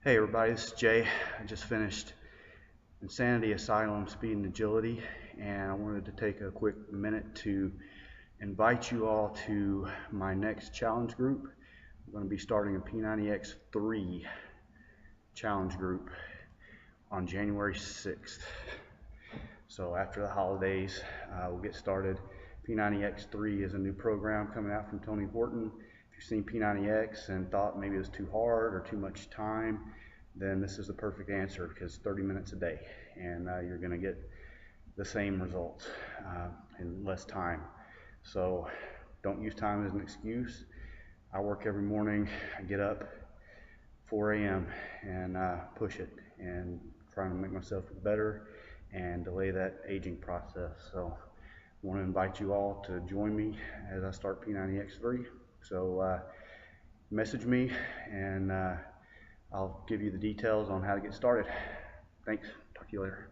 Hey everybody, this is Jay. I just finished Insanity Asylum Speed and Agility, and I wanted to take a quick minute to invite you all to my next challenge group. I'm going to be starting a P90X3 challenge group on January 6th. So after the holidays, we'll get started. P90X3 is a new program coming out from Tony Horton. If you've seen P90X and thought maybe it was too hard or too much time, then this is the perfect answer, because 30 minutes a day, and you're going to get the same results in less time. So don't use time as an excuse. I work every morning. I get up 4 a.m. and push it and trying to make myself better and delay that aging process. So I want to invite you all to join me as I start P90X3. So message me and I'll give you the details on how to get started. Thanks. Talk to you later.